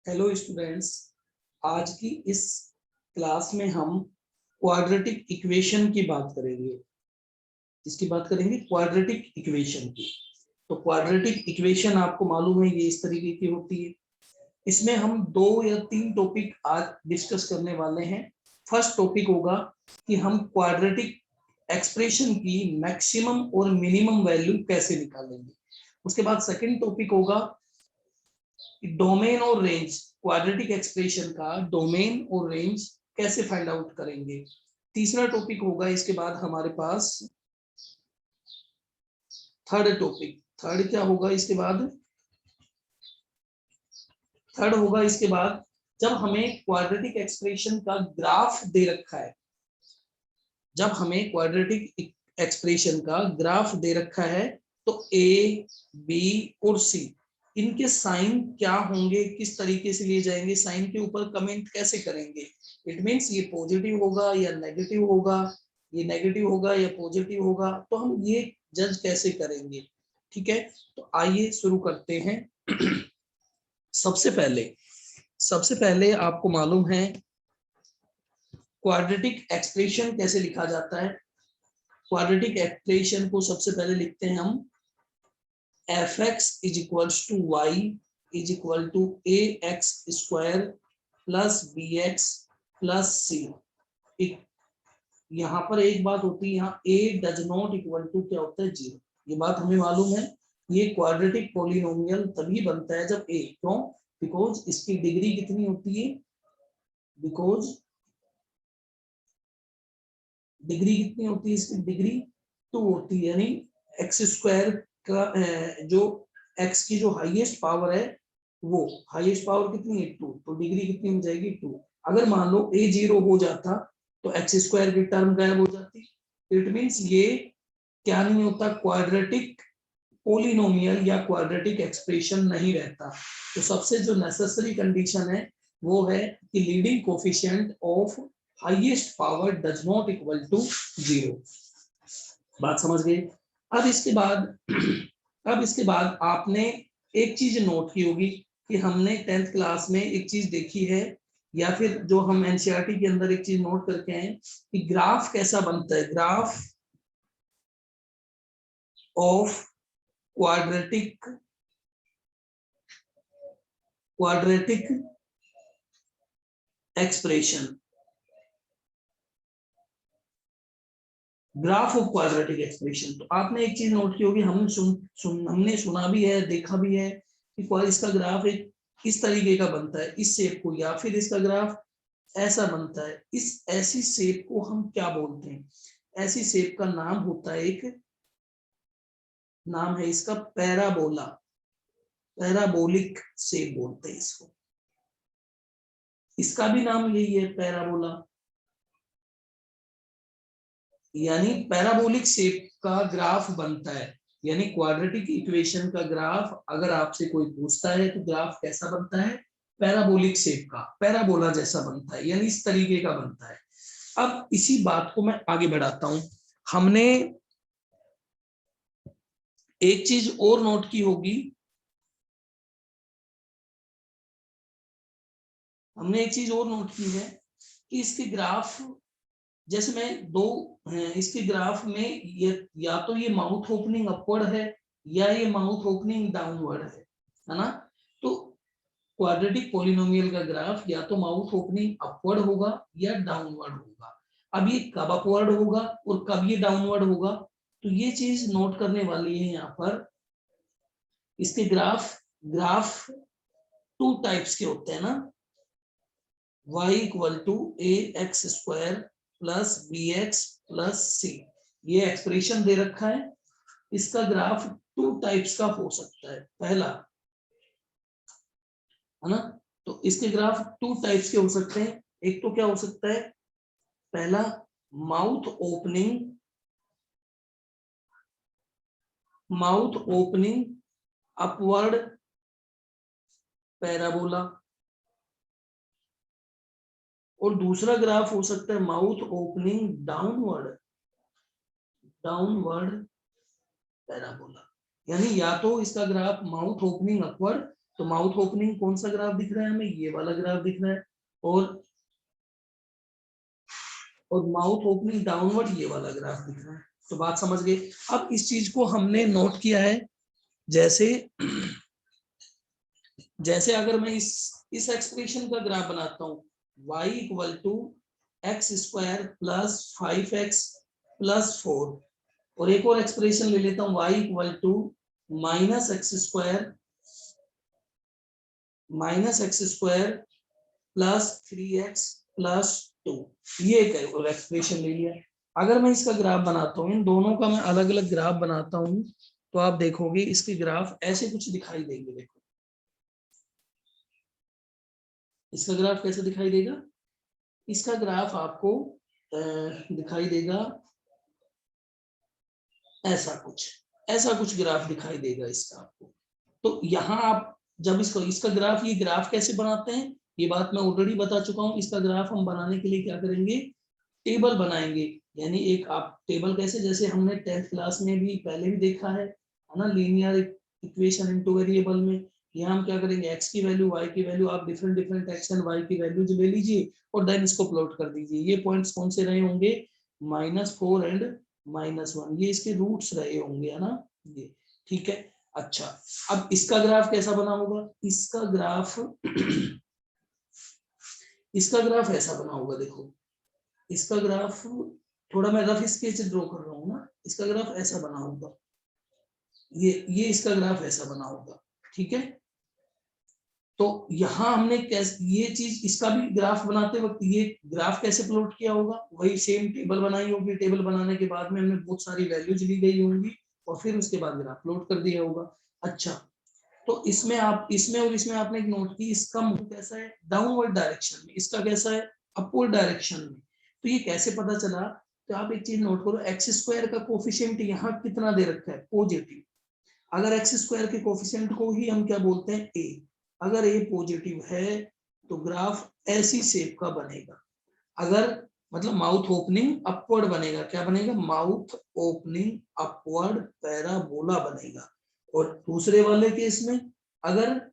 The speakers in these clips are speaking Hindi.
हेलो स्टूडेंट्स, आज की इस क्लास में हम क्वाड्रेटिक इक्वेशन की बात करेंगे। इसकी बात करेंगे क्वाड्रेटिक इक्वेशन की। तो क्वाड्रेटिक इक्वेशन आपको मालूम है ये इस तरीके की होती है। इसमें हम 2 या 3 टॉपिक आज डिस्कस करने वाले हैं। फर्स्ट टॉपिक होगा कि हम क्वाड्रेटिक एक्सप्रेशन की मैक्सिमम और मिनिमम वैल्यू कैसे निकालेंगे। उसके बाद सेकंड टॉपिक होगा डोमेन और रेंज, क्वाड्रेटिक एक्सप्रेशन का डोमेन और रेंज कैसे फाइंड आउट करेंगे। तीसरा टॉपिक होगा इसके बाद हमारे पास थर्ड टॉपिक। थर्ड क्या होगा इसके बाद? थर्ड होगा इसके बाद जब हमें क्वाड्रेटिक एक्सप्रेशन का ग्राफ दे रखा है, जब हमें क्वाड्रेटिक एक्सप्रेशन का ग्राफ दे रखा है तो ए, बी और सी इनके साइन क्या होंगे, किस तरीके से लिए जाएंगे, साइन के ऊपर कमेंट कैसे करेंगे। इट मींस ये पॉजिटिव होगा या नेगेटिव होगा, ये नेगेटिव होगा या पॉजिटिव होगा, तो हम ये जज कैसे करेंगे। ठीक है, तो आइए शुरू करते हैं। सबसे पहले आपको मालूम है क्वाड्रेटिक एक्सप्रेशन कैसे लिखा जाता है। क्वाड्रेटिक एक्सप्रेशन को सबसे पहले लिखते हैं हम fx is equals to Y is equal to A X square plus B X plus C. यहाँ पर एक बात होती है, यहाँ a does not equal to क्या होता है? 0। ये बात हमें मालूम है। ये क्वाड्रेटिक पॉलिनोमियल तभी बनता है जब a, क्यों? बिकॉज इसकी डिग्री कितनी होती है? बिकॉज डिग्री कितनी होती है? इसकी डिग्री 2 होती है, यानी एक्स स्क्वायर का जो x की जो हाईएस्ट पावर है, वो हाईएस्ट पावर कितनी है? 2। तो डिग्री कितनी हो जाएगी? 2। अगर मान लो a 0 हो जाता तो एक्स स्क्वायर की टर्म गायब हो जाती। इट मींस ये क्या नहीं होता? क्वाड्रेटिक पोलिनोमियल या क्वाड्रेटिक एक्सप्रेशन नहीं रहता। तो सबसे जो नेसेसरी कंडीशन है वो है कि leading coefficient of highest power does not equal to 0। बात समझ गए? अब इसके बाद आपने एक चीज नोट की होगी कि हमने 10th क्लास में एक चीज देखी है, या फिर जो हम एनसीईआरटी के अंदर एक चीज नोट करके आए कि ग्राफ कैसा बनता है। Graph of quadratic expression, graph of quadratic expression. तो आपने एक चीज नोट की होगी, हमने सुना भी है, देखा भी है कि इसका ग्राफ एक इस तरीके का बनता है, इस शेप को, या फिर इसका ग्राफ ऐसा बनता है। इस ऐसी शेप को हम क्या बोलते हैं? ऐसी शेप का नाम होता है, एक नाम है इसका पैराबोला। पैराबोलिक शेप बोलते हैं इसको। इसका भी नाम यही है, पैराबोला। यानी पैराबोलिक शेप का ग्राफ बनता है, यानी क्वाड्रेटिक इक्वेशन का ग्राफ अगर आपसे कोई पूछता है तो ग्राफ कैसा बनता है? पैराबोलिक शेप का, पैराबोला जैसा बनता है, यानी इस तरीके का बनता है। अब इसी बात को मैं आगे बढ़ाता हूं। हमने एक चीज और नोट की होगी, हमने एक चीज और नोट की है कि इसके ग्राफ, जैसे मैं दो इसके ग्राफ में या तो ये माउथ ओपनिंग अपवर्ड है या ये माउथ ओपनिंग डाउनवर्ड है ना। तो क्वाड्रेटिक पॉलिनोमियल का ग्राफ या तो माउथ ओपनिंग अपवर्ड होगा या डाउनवर्ड होगा। अब ये कब अपवर्ड होगा और कब ये डाउनवर्ड होगा, तो ये चीज नोट करने वाली है यहाँ पर। इसके ग्राफ 2 टाइप्स के होते हैं ना, y equal to A X square plus B X plus C. ये एक्सप्रेशन दे रखा है। इसका ग्राफ 2 टाइप्स का हो सकता है। पहला है ना, तो इसके ग्राफ 2 टाइप्स के हो सकते हैं। एक तो क्या हो सकता है? पहला माउथ ओपनिंग अपवर्ड पैराबोला, और दूसरा ग्राफ हो सकता है माउथ ओपनिंग डाउनवर्ड पैराबोला। यानी या तो इसका ग्राफ माउथ ओपनिंग अपवर्ड, तो माउथ ओपनिंग कौन सा ग्राफ दिख रहा है हमें, ये वाला ग्राफ दिख रहा है, और माउथ ओपनिंग डाउनवर्ड ये वाला ग्राफ दिख रहा है। तो बात समझ गए। अब इस चीज को हमने नोट किया है, जैसे जैसे अगर मैं इस एक्सप्रेशन का ग्राफ बनाता हूं, y equal to x square plus 5x plus 4, और एक और एक्सप्रेशन ले लेता हूं y equal to minus x square plus 3x plus 2, ये एक एक्सप्रेशन ले लिया। अगर मैं इसका ग्राफ बनाता हूँ, इन दोनों का मैं अलग अलग ग्राफ बनाता हूँ, तो आप देखोगे इसके ग्राफ ऐसे कुछ दिखाई देंगे। देखो इसका ग्राफ कैसे दिखाई देगा, इसका ग्राफ आपको दिखाई देगा ऐसा कुछ ग्राफ दिखाई देगा इसका आपको। तो यहाँ आप जब इसका ग्राफ, ये ग्राफ कैसे बनाते हैं ये बात मैं ऑलरेडी बता चुका हूँ। इसका ग्राफ हम बनाने के लिए क्या करेंगे, टेबल बनाएंगे। यानी एक आप टेबल कैसे, जैसे हमने 10th क्लास में भी पहले भी देखा है ना, लीनियर इक्वेशन इनटू वेरिएबल में। यहाँ हम क्या करेंगे, x की वैल्यू y की वैल्यू, आप डिफरेंट x एंड y की वैल्यू ले लीजिए और देन इसको प्लॉट कर दीजिए। ये पॉइंट्स कौन से रहे होंगे, -4 एंड -1, ये इसके रूट्स रहे होंगे, है ना ये। ठीक है, अच्छा अब इसका ग्राफ कैसा बना होगा, इसका ग्राफ ऐसा बना होगा। देखो इसका ग्राफ थोड़ा मैं रफ स्केच ड्रॉ कर रहा हूँ ना, इसका ग्राफ ऐसा बना होगा, ये इसका ग्राफ ऐसा बना होगा। ठीक है, तो यहाँ हमने कैसे ये चीज, इसका भी ग्राफ बनाते वक्त ये ग्राफ कैसे प्लॉट किया होगा, वही सेम टेबल बनाई होगी। टेबल बनाने के बाद में हमने बहुत सारी वैल्यूज ली गई होंगी और फिर उसके बाद ग्राफ प्लॉट कर दिया होगा। अच्छा, तो इसमें और इसमें आपने एक नोट की, इसका मुंह कैसा है, डाउनवर्ड डायरेक्शन में, इसका कैसा है, अपवर्ड डायरेक्शन में। तो ये कैसे पता चला, तो आप एक चीज नोट करो, एक्स स्क्वायर का कोफिशिएंट यहाँ कितना दे रखा है, पॉजिटिव। अगर एक्स स्क्वायर के कोफिशिएंट को ही हम क्या बोलते हैं, ए। अगर ए पॉजिटिव है तो ग्राफ ऐसी शेप का बनेगा। अगर मतलब माउथ ओपनिंग अपवर्ड बनेगा, क्या बनेगा, माउथ ओपनिंग अपवर्ड पैराबोला बनेगा। और दूसरे वाले केस में अगर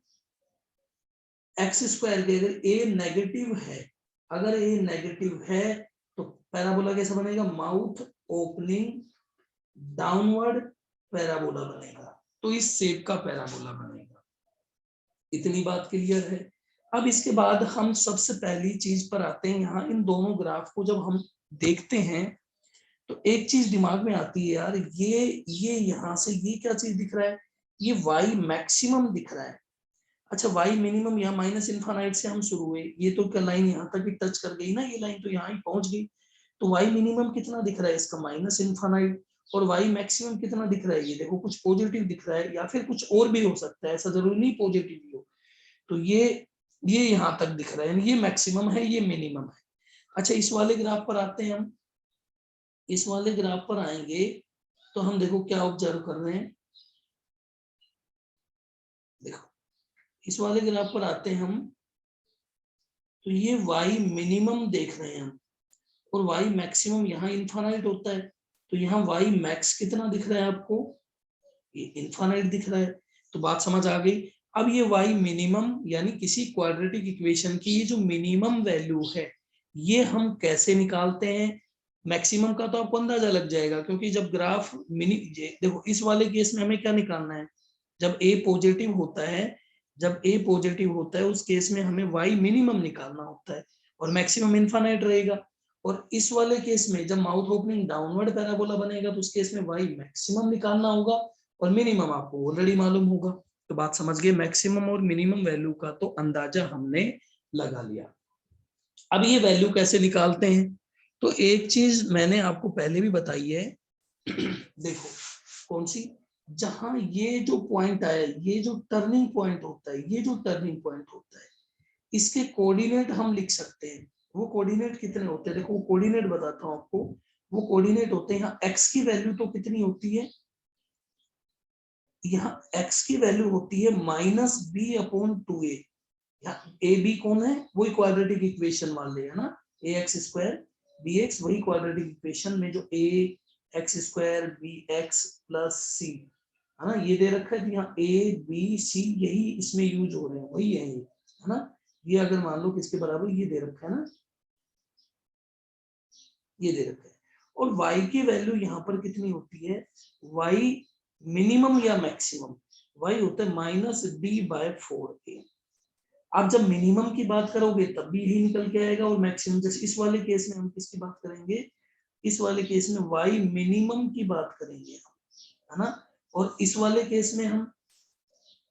एक्स स्क्वायर के अगर ए नेगेटिव है, तो पैराबोला कैसा बनेगा, माउथ ओपनिंग डाउनवर्ड पैराबोला बनेगा। तो इस शेप का पैराबोला बनेगा। इतनी बात क्लियर है। अब इसके बाद हम सबसे पहली चीज पर आते हैं, यहाँ इन दोनों ग्राफ को जब हम देखते हैं तो एक चीज दिमाग में आती है यार, ये यहाँ से ये क्या चीज दिख रहा है, ये y मैक्सिमम दिख रहा है। अच्छा y मिनिमम, यहाँ माइनस इन्फानाइट से हम शुरू हुए, ये तो क्या लाइन यहाँ तक भी टच कर गई ना, ये लाइन तो यहाँ ही पहुंच गई। तो y मिनिमम कितना दिख रहा है इसका, माइनस इन्फानाइट। और y मैक्सिमम कितना दिख रहा है, ये देखो कुछ पॉजिटिव दिख रहा है या फिर कुछ और भी हो सकता है, ऐसा जरूरी नहीं पॉजिटिव ही हो। तो ये यहाँ तक दिख रहा है, ये मैक्सिमम है, ये मिनिमम है। अच्छा इस वाले ग्राफ पर आते हैं हम, इस वाले ग्राफ पर आएंगे तो हम देखो क्या ऑब्जर्व कर रहे हैं। देखो इस वाले ग्राफ पर आते हैं हम, तो ये y मिनिमम देख रहे हैं हम, और y मैक्सिमम यहाँ इन्फानाइट होता है। तो यहाँ y मैक्स कितना दिख रहा है आपको, ये इन्फानाइट दिख रहा है। तो बात समझ आ गई। अब ये y मिनिमम यानी किसी क्वाड्रेटिक इक्वेशन की ये जो मिनिमम वैल्यू है, ये हम कैसे निकालते हैं। मैक्सिमम का तो आपको अंदाजा लग जाएगा, क्योंकि जब ग्राफ देखो इस वाले केस में हमें क्या निकालना है, जब a पॉजिटिव होता है, उस केस में हमें y मिनिमम निकालना होता है और मैक्सिमम इन्फानाइट रहेगा। और इस वाले केस में जब माउथ ओपनिंग डाउनवर्ड पैराबोला बनेगा तो उस केस में y मैक्सिमम निकालना होगा और मिनिमम आपको ऑलरेडी मालूम होगा। तो बात समझ गए, मैक्सिमम और मिनिमम वैल्यू का तो अंदाजा हमने लगा लिया। अब ये वैल्यू कैसे निकालते हैं, तो एक चीज मैंने आपको पहले भी बताई है देखो कौन सी, जहां ये जो पॉइंट आया, ये जो टर्निंग पॉइंट होता है, इसके कोऑर्डिनेट हम लिख सकते हैं। वो कोऑर्डिनेट कितने होते हैं, देखो वो कोऑर्डिनेट बताता हूं आपको। वो कोऑर्डिनेट होते हैं, यहाँ x की वैल्यू तो कितनी होती है, यहाँ x की वैल्यू होती है -b/2a। ए बी कौन है, वही क्वाड्रेटिक इक्वेशन मान ले, है ना, ax² bx, वही क्वाड्रेटिक इक्वेशन में जो ax² bx + c है ना, ये दे रखा है तो यहाँ ए बी सी यही इसमें यूज हो रहे हैं, वही है ये, है ना। ये अगर मान लो किसके बराबर, ये दे रखा है ना, ये दे रखा है। और y की वैल्यू यहाँ पर कितनी होती है, y मिनिमम या मैक्सिमम, y होता है -d/4a। आप जब मिनिमम की बात करोगे तब भी यही निकल के आएगा, और मैक्सिमम, जैसे इस वाले केस में हम किसकी बात करेंगे, इस वाले केस में y मिनिमम की बात करेंगे हम, है ना। और इस वाले केस में हम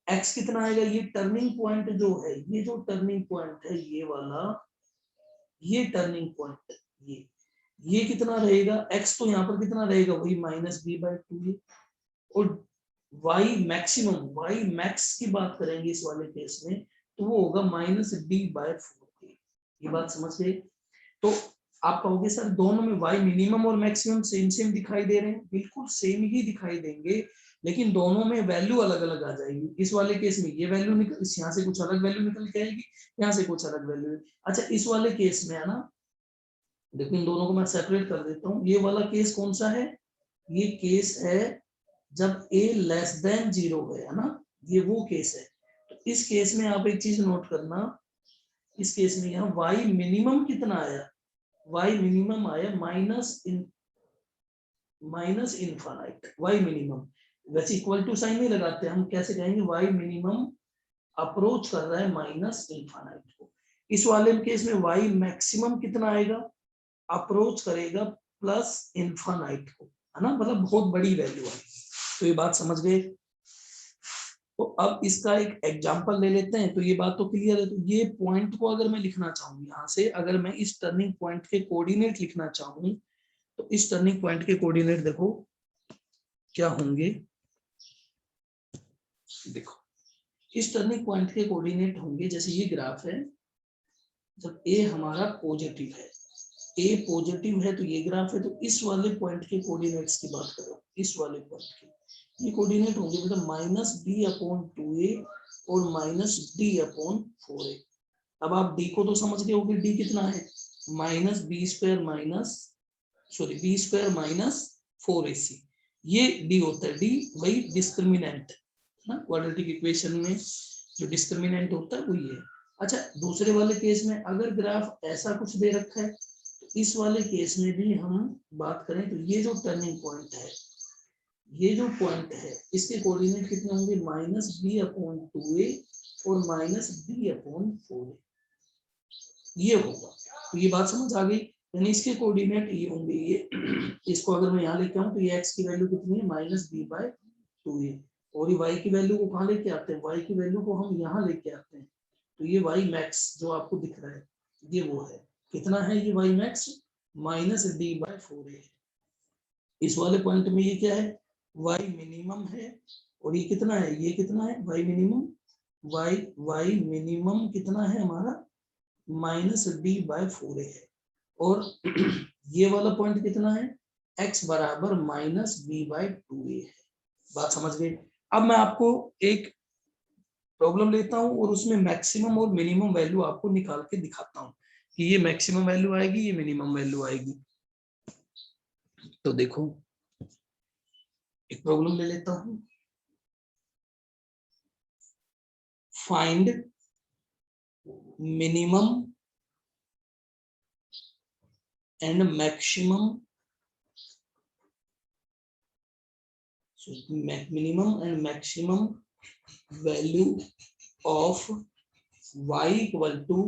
x कितना आएगा, ये टर्निंग पॉइंट जो है, ये जो टर्निंग पॉइंट है ये वाला, ये टर्निंग पॉइंट, ये कितना रहेगा, x तो यहाँ पर कितना रहेगा, वही -b/2। और y मैक्सिमम, y मैक्स की बात करेंगे इस वाले केस में, तो वो होगा -d/4। ये बात समझ गए। तो आप कहोगे सर दोनों में y मिनिमम और मैक्सिमम सेम सेम दिखाई दे रहे हैं, बिल्कुल सेम ही दिखाई देंगे, लेकिन दोनों में वैल्यू अलग अलग आ जाएगी। इस वाले केस में ये वैल्यू निकल, यहाँ से कुछ अलग वैल्यू निकल के आएगी, यहाँ से कुछ अलग वैल्यू। अच्छा, इस वाले केस में है ना, देखो इन दोनों को मैं सेपरेट कर देता हूँ। ये वाला केस कौन सा है, ये केस है जब a लेस देन 0 है ना, ये वो केस है। तो इस केस में आप एक चीज नोट करना, इस केस में यहाँ y मिनिमम कितना आया, y मिनिमम आया माइनस इनफाइनाइट, y मिनिमम। वैसे इक्वल टू साइन नहीं लगाते, हम कैसे कहेंगे, y मिनिमम अप्रोच कर रहा है माइनस इनफाइनाइट को। इस वाले केस में y मैक्सिमम कितना आएगा, अप्रोच करेगा प्लस इनफाइनाइट को, है ना, मतलब बहुत बड़ी वैल्यू आएगी। तो ये बात समझ गए। तो अब इसका एक एग्जांपल ले लेते हैं, तो ये बात तो क्लियर है। तो ये पॉइंट को अगर मैं लिखना चाहूँ यहाँ से, अगर मैं इस टर्निंग पॉइंट के कोऑर्डिनेट लिखना चाहूँ, तो इस टर्निंग पॉइंट के कोऑर्डिनेट देखो क्या होंगे, देखो इस टर्निंग पॉइंट के कोऑर्डिनेट होंगे, जैसे ये ग्राफ है, जब a हमारा पॉजिटिव है, a पॉजिटिव है तो ये ग्राफ है, तो इस वाले पॉइंट के कोऑर्डिनेट्स की बात करो, इस वाले पॉइंट के ये कोऑर्डिनेट होंगे बेटा -b/2a और -d/4a। अब आप d को तो समझ गए होंगे, d कितना है, b² - 4ac, ये d होता है, d वही डिस्क्रिमिनेंट ना, क्वाड्रेटिक इक्वेशन में जो डिस्क्रिमिनेंट होता है वो ये है। अच्छा, दूसरे वाले केस में अगर ग्राफ ऐसा कुछ दे रखा है, तो इस वाले केस में भी हम बात करें, तो ये जो टर्निंग पॉइंट है, ये जो पॉइंट है, इसके कोऑर्डिनेट कितने होंगे, -b/2a और -b/4a, ये होगा। तो ये बात समझ आ गई, यानी इसके कोऑर्डिनेट ये होंगे, ये इसको अगर मैं यहाँ लेके आऊँ तो ये x की वैल्यू कितनी है, -b/2a, और ये y की वैल्यू को कहाँ लेके आते हैं, y की वैल्यू को हम यहाँ लेके आते हैं, तो ये y मैक्स जो आपको दिख रहा है, ये वो है, कितना है ये y मैक्स, -d/4a। इस वाले पॉइंट में ये क्या है, y मिनिमम है, और ये कितना है, ये कितना है, y मिनिमम, y मिनिमम कितना है हमारा, -d/4a है, और ये वाला पॉइंट कितना है, x बराबर -b/2a है। बात समझ गए। अब मैं आपको एक प्रॉब्लम लेता हूं और उसमें मैक्सिमम और मिनिमम वैल्यू आपको निकाल के दिखाता हूं कि ये मैक्सिमम वैल्यू आएगी, ये मिनिमम वैल्यू आएगी। तो देखो एक प्रॉब्लम ले लेता हूं, find minimum and maximum, minimum and maximum value of y equal to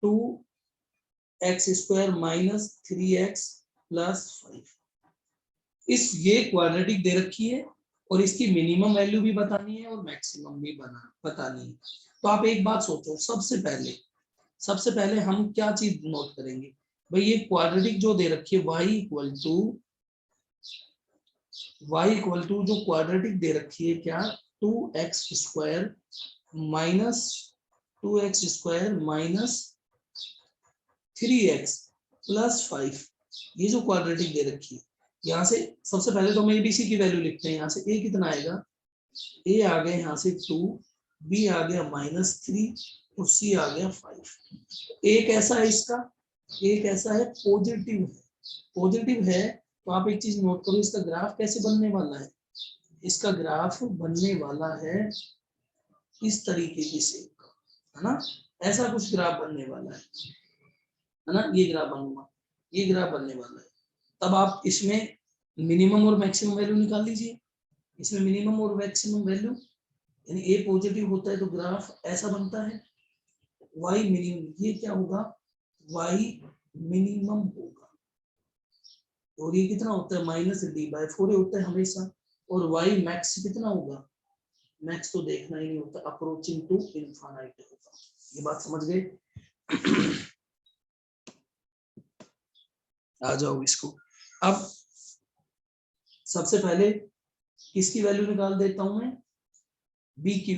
2x² - 3x + 5। इस ये क्वाड्रेटिक दे रखी है और इसकी मिनिमम वैल्यू भी बतानी है और मैक्सिमम भी बतानी है। तो आप एक बात सोचो, सबसे पहले हम क्या चीज नोट करेंगे, भाई ये क्वाड्रेटिक जो दे रखी है y इक्वल टू जो क्वाड्रेटिक दे रखी है क्या, 2x² - 3x + 5, ये जो क्वाड्रेटिक दे रखी है, यहाँ से सबसे पहले तो हम एबीसी की वैल्यू लिखते हैं। यहाँ से a कितना आएगा, a आ गया यहाँ से 2, b आ गया -3 और c आ गया 5। a कैसा है इसका, a कैसा है, पॉजिटिव है, पॉजिटिव है। तो आप एक चीज नोट करो, इसका ग्राफ कैसे बनने वाला है, इसका ग्राफ बनने वाला है इस तरीके की शेप का, है ना, ऐसा कुछ ग्राफ बनने वाला है ना, ये ग्राफ बनूंगा, ये ग्राफ बनने वाला है। तब आप इसमें मिनिमम और मैक्सिमम वैल्यू निकाल लीजिए। इसमें मिनिमम और मैक्सिमम वैल्यू, यानी ए पॉजिटिव होता है तो ग्राफ ऐसा बनता है, वाई मिनिमम, ये क्या होगा, वाई मिनिमम होगा, और ये कितना होता है -d/4 होता है हमेशा, और वाई मैक्स कितना होगा, मैक्स तो देखना ही नहीं होता, अप्रोचिंग टू इनफाइनाइट होगा। ये बात समझ गए? आ जाओ इसको। अब सबसे पहले किसकी वैल्यू निकाल देता हूं मैं, बी की,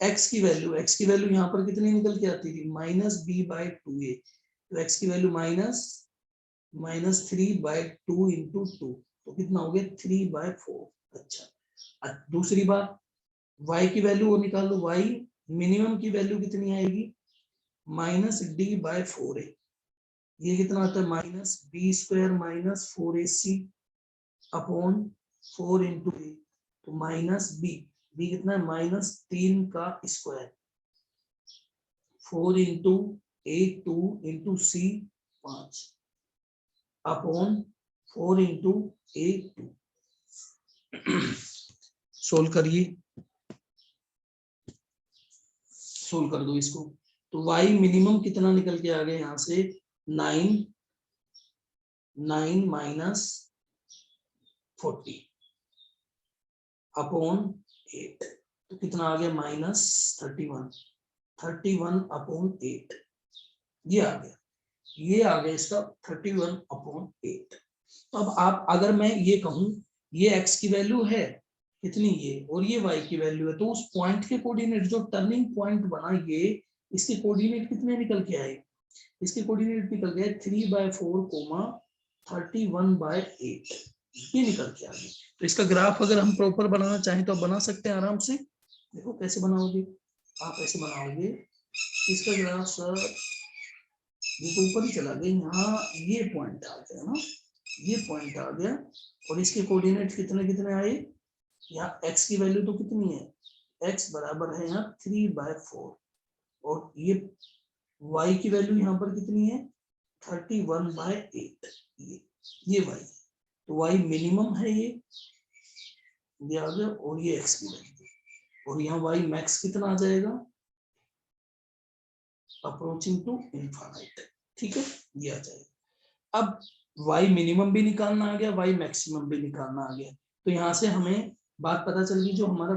एक्स की वैल्यू यहाँ पर कितनी निकल के आती थी, -b/2a, तो एक्स की वैल्यू -3/2 इंटू 2, तो कितना हो गया 3/4। अच्छा, दूसरी बात y की वैल्यू वो निकाल लो, y मिनिमम की वैल्यू कितनी आएगी, -d/4a, ये कितना आता है, -b² - 4ac upon 4 into a, तो b कितना है, -3 का square, 4 into a 2 into c 5 upon 4 into a 2। Solve करिए, सोल्व कर दो इसको, तो y मिनिमम कितना निकल के आ गया यहाँ से, 9 - 40 अपॉन 8, तो कितना आ गया, -31 अपॉन 8, ये आ गया, ये आ गया इसका 31 अपॉन 8। तो अब आप, अगर मैं ये कहूं ये x की वैल्यू है कितनी, ये, और ये y की वैल्यू है, तो उस पॉइंट के कोऑर्डिनेट, जो टर्निंग पॉइंट बना ये, इसके कोऑर्डिनेट कितने निकल के आए, इसके कोऑर्डिनेट निकल गए 3/4, 31/8, ये निकल के आ गए। तो इसका ग्राफ अगर हम प्रॉपर बनाना चाहें तो आप बना सकते हैं आराम से। देखो कैसे बनाओगे, आप ऐसे बनाओगे, इसका ग्राफ सर ये तो ऊपर ही चला गया, यहाँ ये पॉइंट आ गया ना, ये पॉइंट आ गया, और इसके कोऑर्डिनेट कितने कितने आए, यहाँ x की वैल्यू तो कितनी है, x बराबर है यहाँ 3/4, और ये y की वैल्यू यहाँ पर कितनी है, 31/8, ये y, तो y मिनिमम है ये आ गया, और ये x की वैल्यू, और यहाँ y मैक्स कितना आ जाएगा, अप्रोचिंग टू इनफाइनाइट, ठीक है, ये आ जाएगा। अब y मिनिमम भी निकालना आ गया, y मैक्सिमम भी निकालना आ गया, तो यहाँ से हमें बात पता चल गई, जो हमारा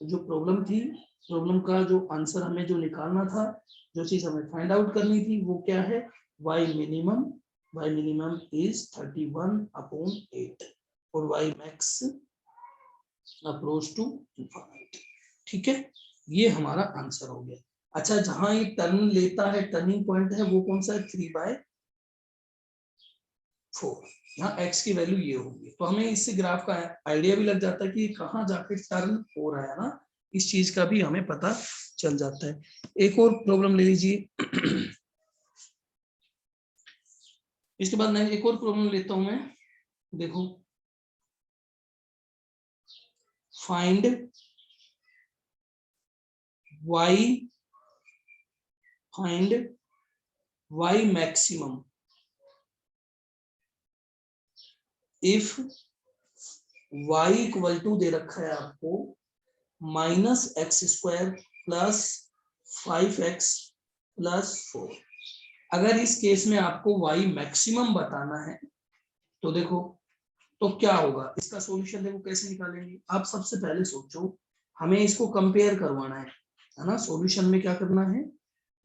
जो प्रॉब्लम थी, प्रॉब्लम का जो आंसर हमें जो निकालना था, जो चीज हमें फाइंड आउट करनी थी, वो क्या है, y मिनिमम इज 31/8 और y max approach to infinite, ठीक है, ये हमारा आंसर हो गया। अच्छा, जहां ये टर्न लेता है, टर्निंग पॉइंट है, वो कौन सा है, 3/4, यहाँ x की वैल्यू ये होगी, तो हमें इससे ग्राफ का आइडिया भी लग जाता है कि कहाँ जाके टर्न हो रहा है ना, इस चीज का भी हमें पता चल जाता है। एक और प्रॉब्लम ले लीजिए, इसके बाद मैं एक और प्रॉब्लम लेता हूं मैं, देखो, find y maximum if y equal to दे रखा है आपको -x² + 5x + 4। अगर इस केस में आपको y मैक्सिमम बताना है तो देखो, तो क्या होगा, इसका सॉल्यूशन देखो कैसे निकालेंगे। आप सबसे पहले सोचो, हमें इसको कंपेयर करवाना है ना, सॉल्यूशन में क्या करना है,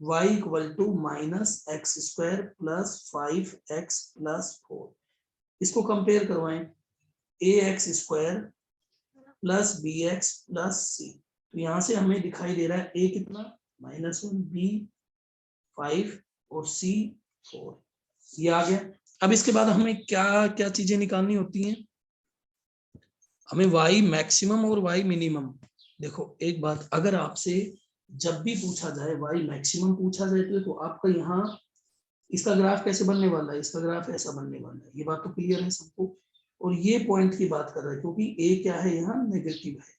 y equal to -x² + 5x + 4, इसको कंपेयर करवाएं, ax² + bx + c, तो यहां से हमें दिखाई दे रहा है a कितना -1, b 5 और c 4, ये आ गया। अब इसके बाद हमें क्या क्या चीजें निकालनी होती हैं, हमें y मैक्सिमम और y मिनिमम। देखो एक बात, अगर आपसे जब भी पूछा जाए y मैक्सिमम पूछा जाए तो आपका यहाँ इसका ग्राफ कैसे बनने वाला है, इसका ग्राफ ऐसा बनने वाला है, ये बात तो क्लियर है सबको। और ये पॉइंट की बात कर रहा है, क्योंकि ए क्या है यहाँ नेगेटिव है,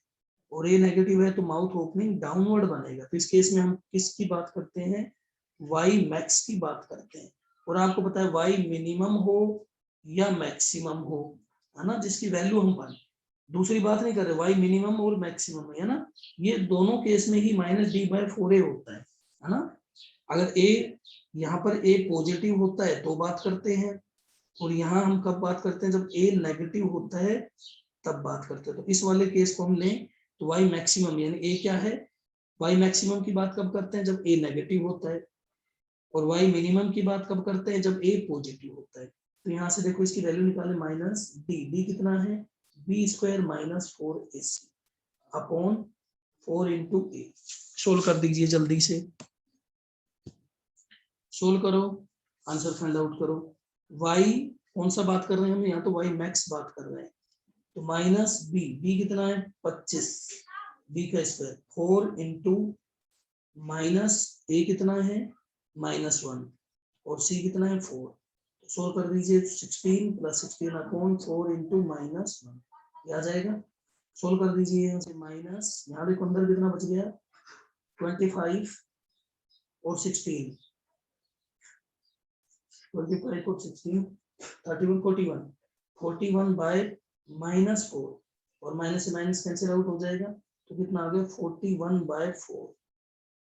और ए नेगेटिव है तो माउथ ओपनिंग डाउनवर्ड बनेगा। तो इस केस में हम किसकी बात करते हैं, वाई मैक्स की बात करते हैं। और आपको पता है वाई मिनिमम हो या मैक्सिमम हो, है ना, जिसकी वैल्यू हम पाए, दूसरी बात नहीं कर रहे, वाई मिनिमम और मैक्सिमम है ना, ये दोनों केस में ही -d/4a होता है ना। अगर ए यहाँ पर ए पॉजिटिव होता है तो बात करते हैं, और यहाँ हम कब बात करते हैं, जब ए नेगेटिव होता है तब बात करते हैं। तो इस वाले केस को हम लें तो वाई मैक्सिमम यानी ए क्या है, वाई मैक्सिमम की बात कब करते हैं, जब ए नेगेटिव होता है, और वाई मिनिमम की बात कब करते हैं, जब ए पॉजिटिव होता है। तो यहाँ से देखो इसकी वैल्यू निकाले, माइनस डी कितना है, b² - 4ac अपॉन 4 इंटू ए। सोल्व कर दीजिए, जल्दी से सोल्व करो, आंसर फाइंड आउट करो। y कौन सा बात कर रहे हैं हम, यहाँ तो y मैक्स बात कर रहे हैं, तो माइनस b कितना है 25, b का स्क्वायर 4 इंटू माइनस a कितना है -1 और c कितना है 4। सोल्व कर दीजिए, 16 + 16 अपॉन 4 इंटू -1 ये आ जाएगा। सोल्व कर दीजिए यहाँ से, माइनस यहाँ देखो अंदर कितना बच गया 25 और 16, 25 और 16 31 41 41 बाय -4, और माइनस से माइनस कैंसिल आउट हो जाएगा, तो कितना आ गया 41/4,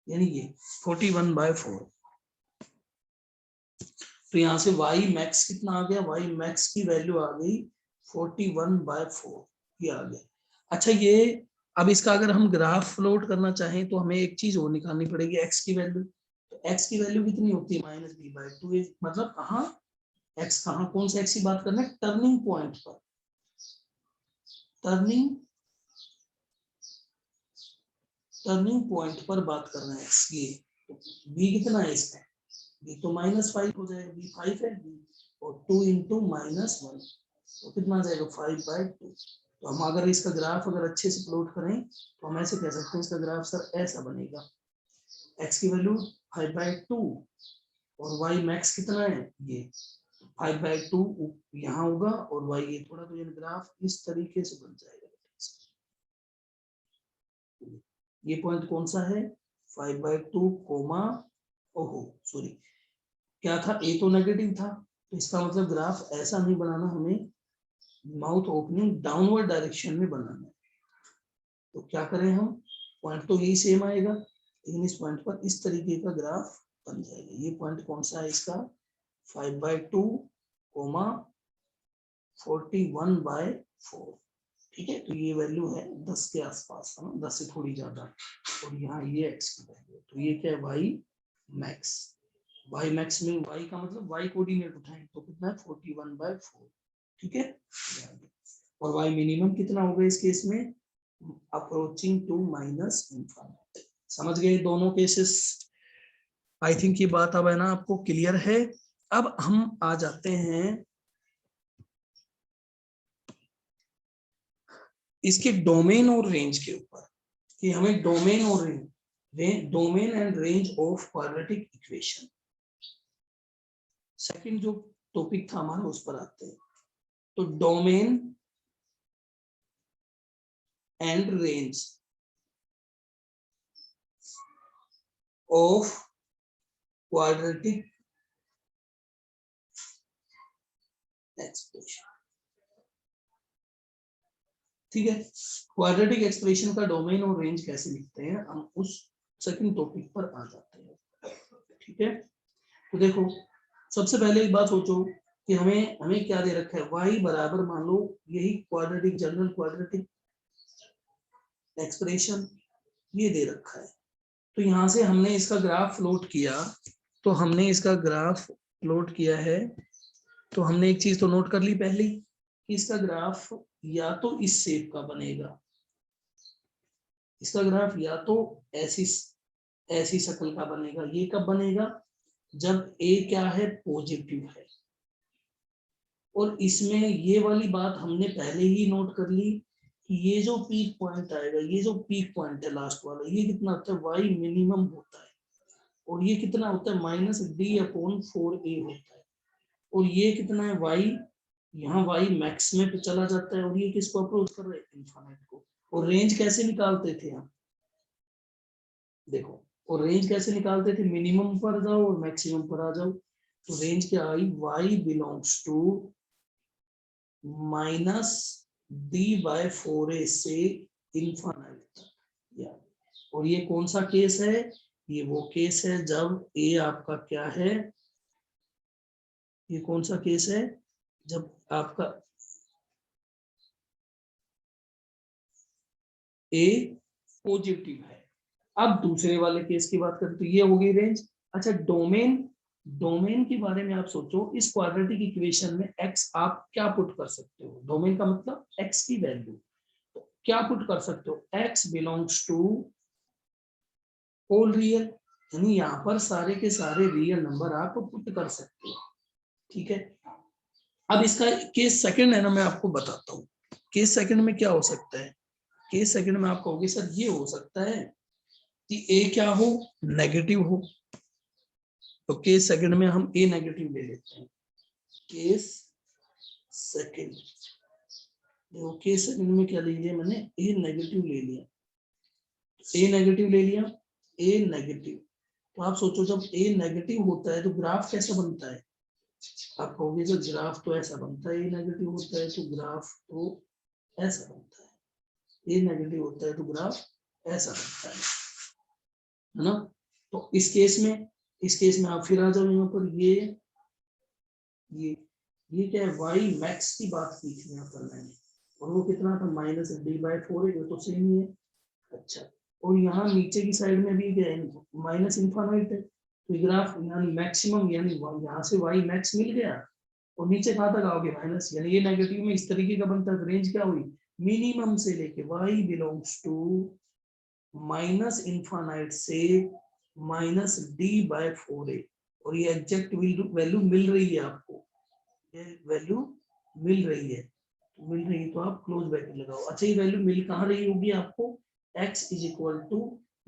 यानी ये 41/4। तो यहाँ से y मैक्स कितना आ गया, y मैक्स की वैल्यू आ गई 41/4, ये आ गया। अच्छा, ये अब इसका अगर हम ग्राफ प्लॉट करना चाहें तो हमें एक चीज और निकालनी पड़ेगी, x की वैल्यू। तो x की वैल्यू कितनी होती है -b/2, मतलब कहाँ x, कहाँ कौन से x की बात कर रहे हैं, टर्निंग पॉइंट पर, टर्निंग पॉइंट पर बात कर रहे हैं x की। तो b कितना है इसका, b तो -5 हो जाएगा, b 5 है b, और 2 इंटू -1 तो कितना आ जाएगा 5/2। तो हम अगर इसका ग्राफ अगर अच्छे से प्लॉट करें तो हम ऐसे कह सकते हैं इसका ग्राफ सर ऐसा बनेगा, x की वैल्यू 5/2 और y मैक्स कितना है ये 5/2 यहाँ होगा, और y ये थोड़ा, तो ये ग्राफ इस तरीके से बन जाएगा। ये पॉइंट कौन सा है 5/2 कोमा, ओहो सॉरी क्या था, ए तो नेगेटिव था, तो इसका मतलब ग्राफ ऐसा नहीं बनाना, हमें माउथ ओपनिंग डाउनवर्ड डायरेक्शन में बनाना है। तो क्या करें हम, पॉइंट तो यही सेम आएगा, लेकिन इस पॉइंट पर इस तरीके का ग्राफ बन जाएगा। ये पॉइंट कौन सा है इसका 5/2 कोमा 41/4, ठीक है। तो ये वैल्यू है 10 के आसपास, है ना, 10 से थोड़ी ज्यादा, और यहाँ ये x की वैल्यू, तो ये क्या है y मैक्स। y मैक्स में y का मतलब y कोऑर्डिनेट उठाएं तो कितना है 41/4, ठीक है। और y मिनिमम कितना होगा इस केस में, अप्रोचिंग टू -∞। समझ गए दोनों केसेस, आई थिंक ये बात अब है ना आपको क्लियर है। अब हम आ जाते हैं इसके डोमेन और रेंज के ऊपर, कि हमें डोमेन और range, domain and range of quadratic equation, second जो टॉपिक था हमारा उस पर आते हैं। तो domain and range of quadratic expression, ठीक है। क्वाड्रेटिक एक्सप्रेशन का डोमेन और रेंज कैसे लिखते हैं, हम उस सेकंड टॉपिक पर आ जाते हैं, ठीक है। तो देखो सबसे पहले एक बात सोचो कि हमें क्या दे रखा है, y बराबर मान लो यही क्वाड्रेटिक, जनरल क्वाड्रेटिक एक्सप्रेशन ये दे रखा है। तो यहां से हमने इसका ग्राफ प्लॉट किया, तो हमने इसका ग्राफ प्लॉट किया है, तो हमने एक चीज तो नोट कर ली पहले कि इसका ग्राफ या तो इस शेप का बनेगा, इसका ग्राफ या तो ऐसी शक्ल का बनेगा। ये कब बनेगा, जब a क्या है पॉजिटिव है, और इसमें ये वाली बात हमने पहले ही नोट कर ली कि ये जो पीक पॉइंट आएगा, ये जो पीक पॉइंट है लास्ट वाला, ये कितना होता है y मिनिमम होता है, और ये कितना होता है -d/4a होता है, और ये कितना है y यहाँ y मैक्स में पे चला जाता है और ये किसको अप्रोच कर रहे हैं, इनफाइनाइट को। और रेंज कैसे निकालते थे हम, देखो, और रेंज कैसे निकालते थे, मिनिमम पर जाओ और मैक्सिमम पर आ जाओ। तो रेंज क्या आई, y belongs to minus d/4a से इनफाइनाइट तक, या, और ये कौन सा केस है, ये वो केस है जब a आपका क्या है, ये कौन सा केस है, जब आपका a पॉजिटिव है। अब दूसरे वाले केस की बात करें तो ये होगी रेंज। अच्छा, डोमेन, डोमेन के बारे में आप सोचो, इस क्वाड्रेटिक इक्वेशन में x आप क्या पुट कर सकते हो, डोमेन का मतलब x की वैल्यू, तो क्या पुट कर सकते हो, x belongs to whole real, यानी यहाँ पर सारे के सारे रियल नंबर आप पुट कर सकते हो, ठीक है। अब इसका केस सेकंड है ना, मैं आपको बताता हूँ केस सेकंड में क्या हो सकता है। केस सेकंड में आप कहोगे सर ये हो सकता है कि a क्या हो, नेगेटिव हो, तो केस सेकंड में हम a नेगेटिव ले लेते हैं। केस सेकंड, देखो केस सेकंड में क्या ले लिया मैंने, a नेगेटिव ले लिया, a नेगेटिव ले लिया, a नेगेटिव। तो आप सोचो जब a नेगेटिव होता है तो ग्राफ कैसा बनता है, आप कहोगे जो ग्राफ तो ऐसा बनता है, a नेगेटिव होता है तो ग्राफ तो ऐसा बनता है, a नेगेटिव होता है तो ग्राफ ऐसा बनता है ना। तो इस केस में आप फिर आ जाओ यहाँ पर, ये क्या है, वाई मैक्स की बात की थी यहाँ पर मैंने, और वो कितना था, -d/4, ये तो सेम ही है। अच्छा, और यहाँ नीचे की साइड में भी क्या है, माइनस इनफाइनाइट है, तो ग्राफ यानी मैक्सिमम, यानी यहाँ से वाई मैक्स मिल गया और नीचे कहाँ तक आओगे, माइनस, यानी ये नेगेटिव में इस तरीके का बनता है। रेंज क्या हुई, मिनिमम से लेके y belongs to minus infinite से -d/4a, और ये एग्जैक्ट वैल्यू मिल रही है आपको, ये वैल्यू मिल रही है, तो आप क्लोज ब्रैकेट लगाओ। अच्छा, ये वैल्यू मिल कहाँ रही होगी आपको, x is equal to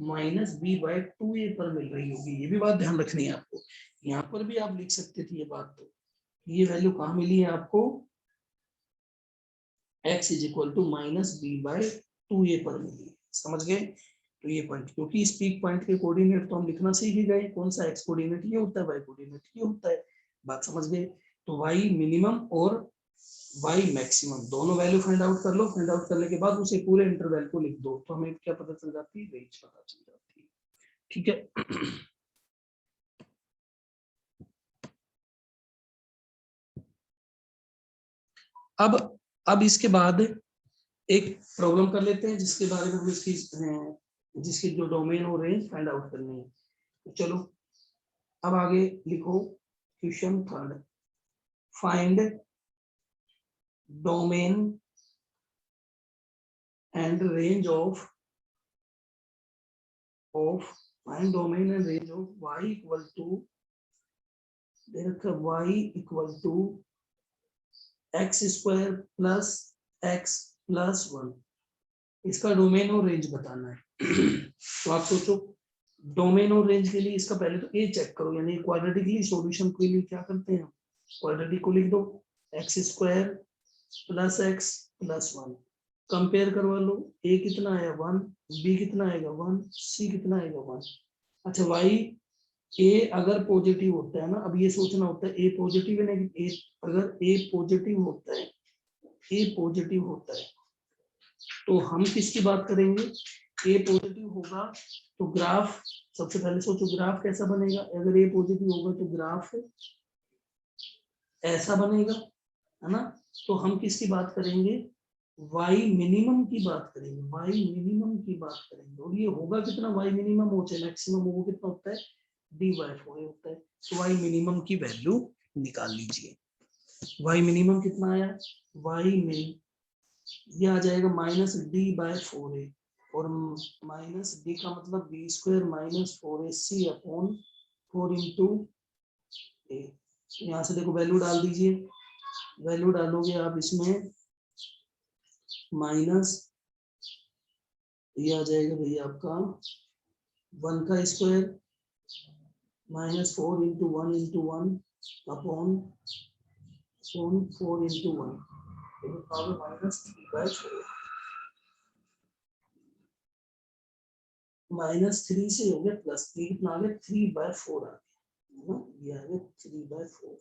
-b/2a पर मिल रही होगी, ये भी बात ध्यान रखनी है आपको। यहाँ पर भी आप लिख सकते थे ये बात, तो ये वैल्यू कहाँ मिली है आपको, x is equal to -b/2a पर मिली है, समझ गए। तो ये पॉइंट, क्योंकि इस पीक पॉइंट के कोऑर्डिनेट तो हम लिखना सीख ही गए, कौन सा x कोऑर्डिनेट ये होता है, y कोऑर्डिनेट ये होता है, बात समझ गए। तो y मिनिमम और y मैक्सिमम दोनों वैल्यू फाइंड आउट कर लो, फाइंड आउट करने के बाद उसे पूरे इंटरवल को लिख दो, तो हमें क्या पता चल जाती है, रेंज पता चल जाती है, ठीक है। अब इसके बाद एक प्रॉब्लम कर लेते हैं जिसके बारे में हम जिसकी जो डोमेन और रेंज फाइंड आउट करनी है। तो चलो अब आगे लिखो, question third, find domain and range of find domain and range of y equal to, y equal to x square plus x plus 1, इसका डोमेन और रेंज बताना है। तो आप सोचो डोमेन और रेंज के लिए इसका पहले तो ए चेक करो, यानी क्वाड्रेटिकली सॉल्यूशन के लिए क्या करते हैं, क्वाड्रेटिक को लिख दो, x square plus x plus 1, compare करवा लो, ए कितना आया 1, बी कितना आएगा 1, सी कितना आएगा 1। अच्छा, वाई ए अगर पॉजिटिव होता है ना, अब ये सोचना होता है ए पॉजिटिव है ना, अगर ए पॉजिटिव होता है, ए पॉजिटिव होता है तो हम किसकी बात करेंगे, ए पॉजिटिव होगा तो ग्राफ, सबसे पहले सोचो ग्राफ कैसा बनेगा, अगर ए पॉजिटिव होगा तो ग्राफ ऐसा बनेगा, है ना। तो हम किसकी बात करेंगे, y मिनिमम की बात करेंगे, y मिनिमम की बात करेंगे, और ये होगा कितना, y मिनिमम हो चाहे मैक्सिमम हो, वो कितना होता है, d/4 होता है। तो y मिनिमम की वैल्यू निकाल लीजिए, y मिनिमम कितना आया, y मिनिमम ये आ जाएगा -d/4a, और माइनस डी का मतलब b² -4ac अपॉन 4 इंटू ए। यहाँ से देखो वैल्यू डाल दीजिए, वैल्यू डालोगे आप इसमें माइनस, ये आ जाएगा भैया आपका 1 का square -4 into 1 upon 4 into 1 power -3/4 -3 से हो गया +3 कितना आ गया 3/4 आ गया, ये आ गया 3/4,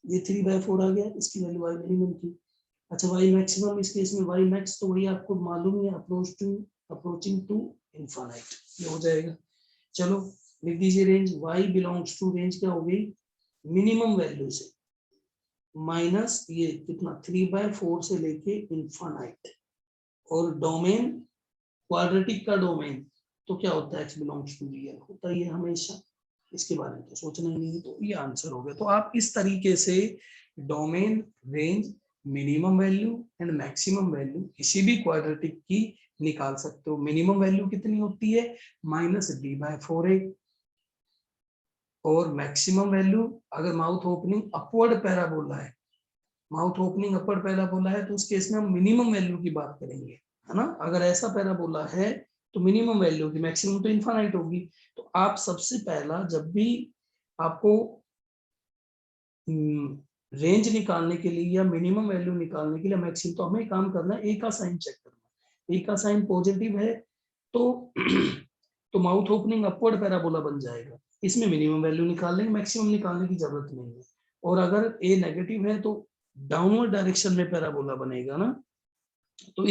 ये 3/4 आ गया, इसकी वैल्यू y मिनिमम की। अच्छा y मैक्सिमम, इस केस में y मैक्स तो वही आपको मालूम है, अप्रोचिंग टू इनफाइनाइट, ये हो जाएगा। चलो लिख दीजिए range y belongs to, range क्या हो गई मिनिमम वैल्यू से माइनस ये कितना 3/4 से लेके इनफाइनाइट, और डोमेन क्वाड्रेटिक का डोमेन तो क्या होता है x बिलोंग्स टू रियल होता ही है हमेशा, इसके बारे में तो सोचना ही नहीं है, तो ये आंसर हो गया। तो आप इस तरीके से domain, range, minimum value and maximum value किसी भी क्वाड्रेटिक की निकाल सकते हो। मिनिमम वैल्यू कितनी होती है -d/4a, और मैक्सिमम वैल्यू अगर माउथ ओपनिंग अपवर्ड पैराबोला है, माउथ ओपनिंग अपवर्ड पैराबोला है तो उस केस में हम मिनिमम वैल्यू की बात करेंगे, है ना। अगर ऐसा पैराबोला है तो मिनिमम वैल्यू की, मैक्सिमम तो इनफाइनाइट होगी। तो आप सबसे पहला जब भी आपको रेंज निकालने के लिए या मिनिमम वैल्यू निकालने के लिए मैक्सिमम, तो हमें काम करना है ए का साइन चेक करना। ए का साइन पॉजिटिव है तो तो माउथ ओपनिंग अपवर्ड पैराबोला बन जाएगा, इसमें मिनिमम वैल्यू निकाल लेंगे, मैक्सिमम निकालने की जरूरत नहीं है। और अगर ए नेगेटिव है तो डाउनवर्ड डायरेक्शन में पैराबोला बनेगा ना, तो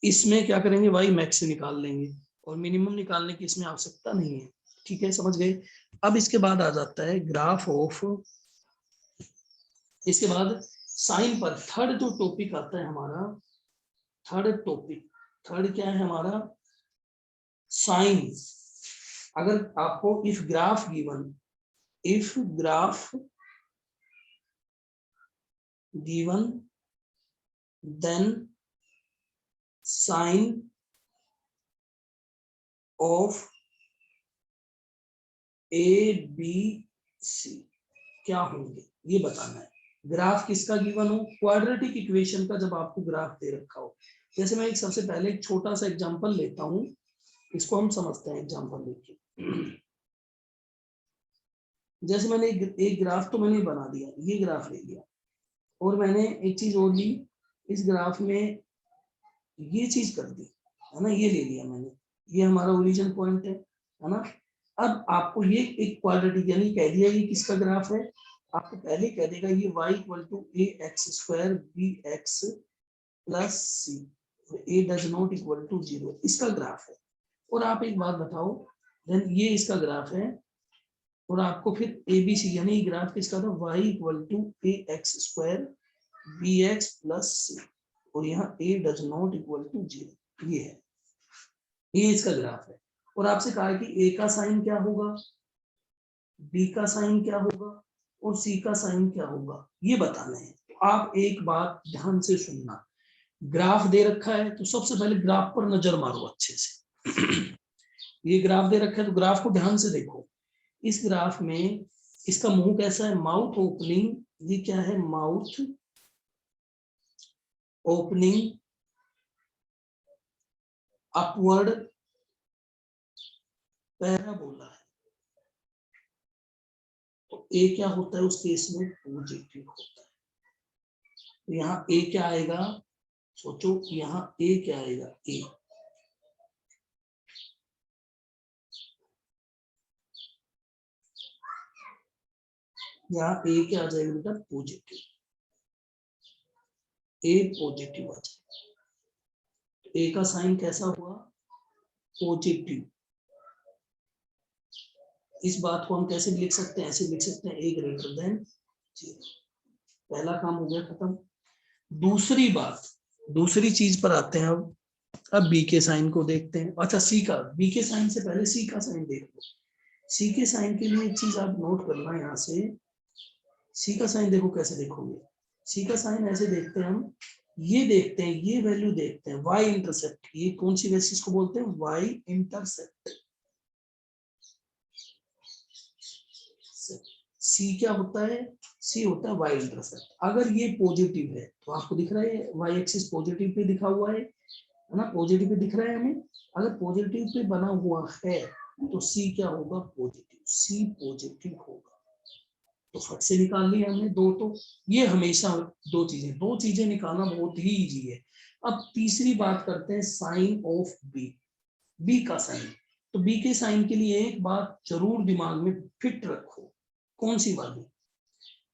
इसमें क्या करेंगे y मैक्स निकाल लेंगे, और मिनिमम निकालने की इसमें आवश्यकता नहीं है। ठीक है, समझ गए। अब इसके बाद आ जाता है ग्राफ ऑफ, इसके बाद साइन पर थर्ड जो टॉपिक आता है हमारा, थर्ड टॉपिक, थर्ड क्या है हमारा साइन। अगर आपको if graph given then sign of a b c क्या होंगे ये बताना है। ग्राफ किसका गिवन हो, क्वाड्रेटिक इक्वेशन का जब आपको ग्राफ दे रखा हो। जैसे मैं एक सबसे पहले एक छोटा सा एग्जांपल लेता हूं, इसको हम समझते हैं एग्जांपल लेके। जैसे मैंने एक ग्राफ तो मैंने बना दिया, ये ग्राफ ले लिया, और मैंने एक चीज और ली, इस ग्राफ में ये चीज कर दी, है ना, ये ले लिया मैंने, ये हमारा ओरिजिन पॉइंट है ना। अब आपको ये एक क्वाड्रेटिक यानी कह दिया ये किसका ग्राफ है, आपको पहले कह देगा ये y = ax² bx + c, a does not equal to 0, इसका ग्राफ है। और आप एक बात बताओ, देन ये इसका ग्राफ है, और आपको फिर ABC यानी ग्राफ किसका था y = ax² bx + c, और यहाँ a does not equal to 0, ये है, ये इसका ग्राफ है। और आपसे कहा कि a का साइन क्या होगा, b का साइन क्या होगा, और c का साइन क्या होगा, ये बताना है। तो आप एक बात ध्यान से सुनना, ग्राफ दे रखा है तो सबसे पहले ग्राफ पर नजर मारो अच्छे से। ये ग्राफ दे रखा है तो ग्राफ को ध्यान से देखो। इस ग्राफ में इसका मुंह कैसा है, माउथ ओपनिंग, ये क्या है माउथ ओपनिंग अपवर्ड पैराबोला है, तो ए क्या होता है उस केस में पॉजिटिव होता है। तो यहाँ ए क्या आएगा, सोचो यहाँ ए क्या आएगा, ए यहाँ ए क्या आ जाएगा बेटा पॉजिटिव, ए पॉजिटिव आ जाएगा। ए का साइन कैसा हुआ पॉजिटिव। इस बात को हम कैसे लिख सकते हैं, ऐसे लिख सकते हैं a ग्रेटर देन 0, पहला काम हो गया खत्म। दूसरी बात, दूसरी चीज पर आते हैं अब b के साइन को देखते हैं। अच्छा c का, b के साइन से पहले c का साइन देख लो। c के साइन के लिए एक चीज आप नोट करना, यहाँ से c का साइन देखो कैसे देखोगे, c का साइन ऐसे देखते हैं हम, ये देखते हैं, ये वैल्यू देखते हैं y इंटरसेप्ट, ये कौन सी वैल्यू को बोलते हैं y इंटरसेप्ट। C क्या होता है, C होता है y इंटरसेप्ट। अगर ये पॉजिटिव है तो आपको दिख रहा है y एक्सिस पॉजिटिव पे दिखा हुआ है ना, पॉजिटिव पे दिख रहा है हमें। अगर पॉजिटिव पे बना हुआ है तो C क्या होगा पॉजिटिव, C पॉजिटिव होगा। तो फट से निकाल लिया हमने दो। तो ये हमेशा दो चीजें निकालना बहुत ही इजी है। अब तीसरी बात करते हैं साइन ऑफ बी, बी का साइन। तो बी के साइन के लिए एक बात जरूर दिमाग में फिट रखो, कौन सी वाली,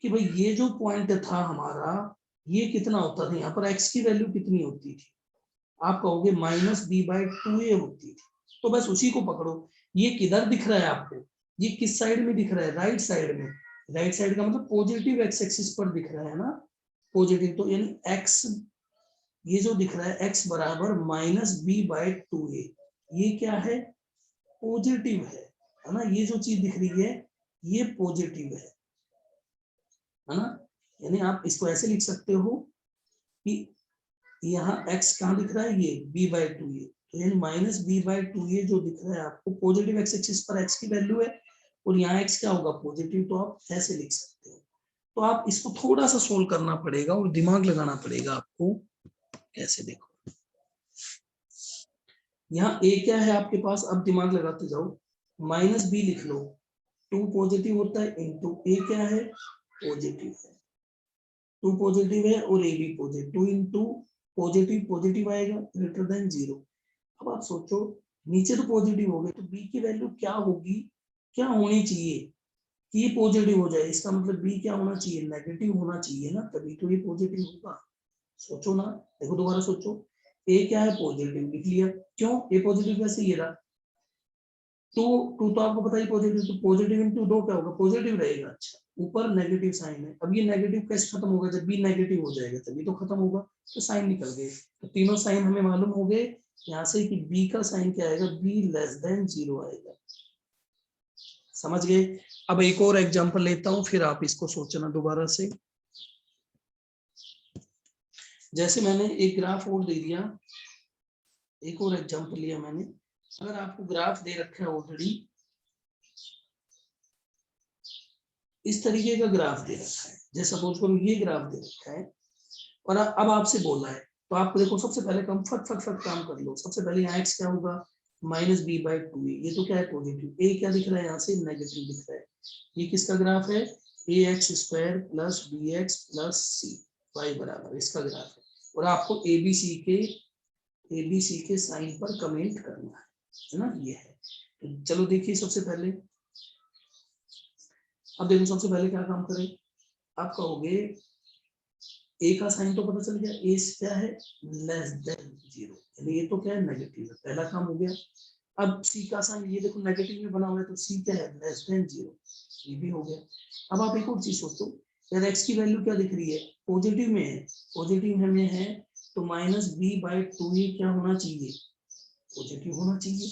कि भाई ये जो पॉइंट था हमारा, ये कितना होता था, यहाँ पर एक्स की वैल्यू कितनी होती थी, आप कहोगे -b/2a होती थी। तो बस उसी को पकड़ो। ये किधर दिख रहा है आपको, ये किस साइड में दिख रहा है, राइट साइड में। राइट साइड का मतलब पॉजिटिव एक्स एक्सिस पर दिख रहा है ना, पॉजिटिव। तो यानी एक्स, ये जो दिख रहा है x बराबर -b/2a, ये क्या है, पॉजिटिव है ना। ये जो चीज दिख रही है ये पॉजिटिव है ना। यानी आप इसको ऐसे लिख सकते हो कि यहाँ x कहाँ दिख रहा है, ये b/2a, तो यानी -b/2a जो दिख रहा है आपको, पॉजिटिव एक्स एक्सिस पर x की वैल्यू है और यहाँ x क्या होगा, पॉजिटिव। तो आप ऐसे लिख सकते हो। तो आप इसको थोड़ा सा सोल्व करना पड़ेगा और दिमाग लगाना पड़ेगा आपको। कैसे, देखो यहाँ a क्या है आपके पास, अब दिमाग लगाते जाओ, -b लिख लो, 2 पॉजिटिव होता है, इंटू a क्या है, पॉजिटिव है, 2 पॉजिटिव है और a भी पॉजिटिव, 2 इंटू पॉजिटिव, पॉजिटिव आएगा ग्रेटर देन 0। अब आप सोचो, नीचे तो पॉजिटिव हो गए, तो b की वैल्यू क्या होगी, क्या होनी चाहिए कि ये पॉजिटिव हो जाए। इसका मतलब b क्या होना चाहिए, नेगेटिव होना चाहिए ना, तभी तो ये पॉजिटिव होगा। सोचो ना, देखो दोबारा सोचो, a क्या है, पॉजिटिव लिख लिया, क्यों, a पॉजिटिव वैसे ये रहा, टू तो आपको पता ही पॉजिटिव, तो पॉजिटिव इंटू 2 क्या होगा, पॉजिटिव रहेगा। अच्छा, ऊपर नेगेटिव साइन है, अब ये नेगेटिव कैसे खत्म होगा, जब बी नेगेटिव हो जाएगा तभी तो खत्म होगा। तो साइन निकल गए, तो तीनों साइन हमें मालूम हो गए यहाँ से कि बी का साइन क्या आएगा, b <0 आएगा। समझ गए। अब एक और एग्जांपल लेता हूं, फिर आप इसको सोचना दोबारा से। जैसे मैंने एक ग्राफ और दे दिया, एक और एग्जांपल लिया मैंने। अगर आपको ग्राफ दे रखा है ऑलरेडी, इस तरीके का ग्राफ दे रखा है, जैसे सपोज करो ये ग्राफ दे रखा है और अब आपसे बोला है, तो आप देखो सबसे पहले कम फट फट फट काम कर लो। सबसे पहले यहाँ x क्या होगा, -b/2a, ये तो क्या है, पॉजिटिव। a क्या दिख रहा है, यहाँ से नेगेटिव दिख रहा है। ये किसका ग्राफ है, ax² + bx + c, y बराबर इसका ग्राफ है। और आपको ABC के साइन पर कमेंट करना है ना, ये है। तो चलो देखिए, सबसे पहले, अब देखो सबसे पहले क्या काम करें, आप कहोगे ए का साइन तो पता चल गया, ए क्या है, <0, यानी ये तो क्या है, नेगेटिव है, पहला काम हो गया। अब सी का साइन, ये देखो नेगेटिव में बना हुआ है, तो सी क्या है, <0, ये भी हो गया। अब आप एक और चीज सोचो, यार एक्स की वैल्यू क्या दिख रही है, पॉजिटिव में है, पॉजिटिव में है, तो -b/2a क्या होना चाहिए, पॉजिटिव होना चाहिए।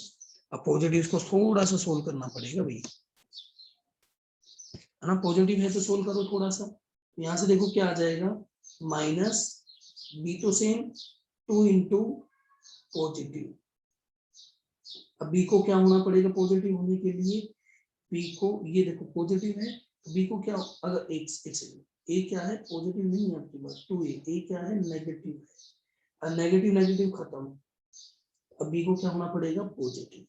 अब पॉजिटिव को थोड़ा सा सोल्व करना पड़ेगा भाई, है ना, पॉजिटिव है तो सोल्व करो थोड़ा सा। यहाँ से देखो क्या आ जाएगा, -b तो सेम, 2 इंटू पॉजिटिव। अब b को क्या होना पड़ेगा, पॉजिटिव होने के लिए b को, ये देखो पॉजिटिव है, b को क्या, अगर एक सेकंड, a क्या है, पॉजिटिव नहीं है आपके पास, 2a, a क्या है, नेगेटिव है, और नेगेटिव नेगेटिव खत्म। अब b को क्या होना पड़ेगा, पॉजिटिव,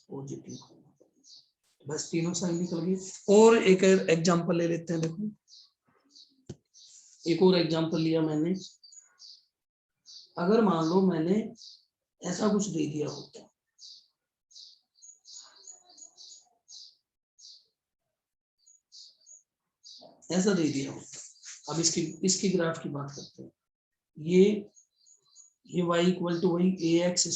पॉजिटिव होना पड़ेगा। बस तीनों साइन निकल गए। और एक एग्जांपल ले लेते हैं, देखो एक और एग्जांपल लिया मैंने। अगर मान लो मैंने ऐसा कुछ दे दिया होता, ऐसा दे दिया होता। अब इसकी ग्राफ की बात करते हैं। ये y इक्वल टू वही ax²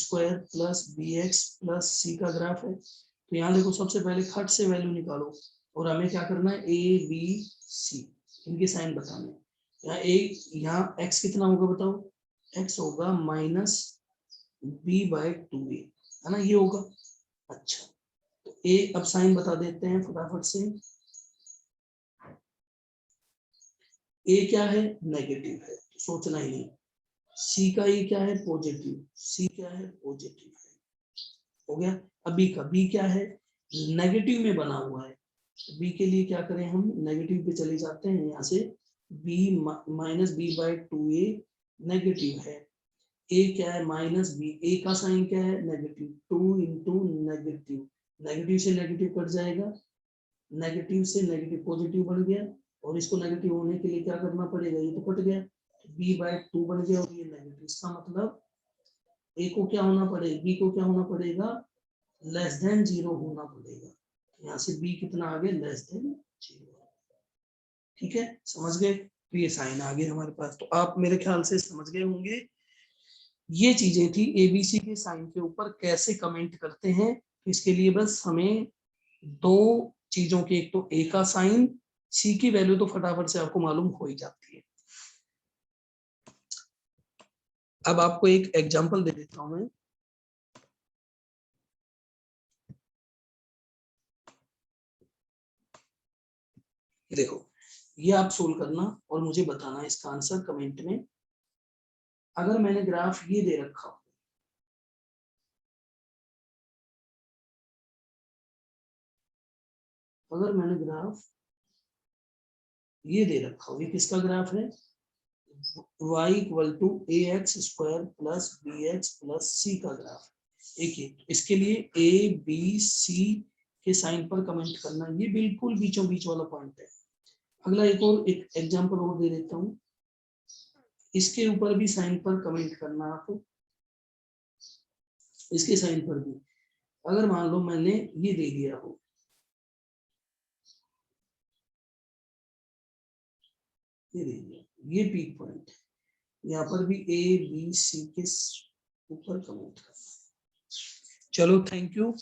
+ bx + c का ग्राफ है। तो यहाँ देखो सबसे पहले खट से वैल्यू निकालो और हमें क्या करना है, a b c, इनके साइन बताने। यहाँ x कितना होगा बताओ, x होगा -b/2a, है ना, ये होगा। अच्छा, तो a अब साइन बता देते हैं फटाफट से। a क्या है, नेगेटिव है, तो सोचना ही नहीं। c का ये क्या है, पॉजिटिव, c क्या है, पॉजिटिव है, हो गया। अब b का, b क्या है, नेगेटिव में बना हुआ है, b के लिए क्या करें हम, नेगेटिव पे चले जाते हैं यहाँ से, b -b/2a नेगेटिव है, a क्या है, -b, a का साइन क्या है, नेगेटिव, 2 इंटू नेगेटिव, नेगेटिव से नेगेटिव कट जाएगा, नेगेटिव से नेगेटिव पॉजिटिव बन गया, और इसको नेगेटिव होने के लिए क्या करना पड़ेगा, ये तो कट गया, b/2 बन गया, और ये नेगेटिव। इसका मतलब a को क्या होना पड़ेगा, b को क्या होना पड़ेगा, लेस देन 0 होना पड़ेगा। यहाँ से b कितना आ गया, लेस देन 0। ठीक है, समझ गए? तो ये साइन आ गया हमारे पास। तो आप मेरे ख्याल से समझ गए होंगे, ये चीजें थी एबीसी के साइन के ऊपर कैसे कमेंट करते हैं। तो इसके लिए बस हमें दो चीजों के, एक तो ए का साइन, सी की वैल्यू तो फटाफट से आपको मालूम हो ही जाती है। अब आपको एक एग्जांपल दे देता हूं मैं। देखो, ये आप सोल्व करना और मुझे बताना इसका आंसर कमेंट में। अगर मैंने ग्राफ ये दे रखा, अगर मैंने ग्राफ ये दे रखा हो, ये किसका ग्राफ है, y equal to ax square plus bx plus c का ग्राफ। एक ये इसके लिए a b c के साइन पर कमेंट करना, ये बिल्कुल बीचों बीच वाला पॉइंट है। अगला एक एग्जांपल और दे देता हूँ, इसके ऊपर भी साइन पर कमेंट करना आप, इसके साइन पर भी। अगर मान लो मैंने ये दे दिया हो, ये दे दिया, ये पीक पॉइंट, यहाँ पर भी ए बी सी के ऊपर कमेंट करना। चलो, थैंक यू।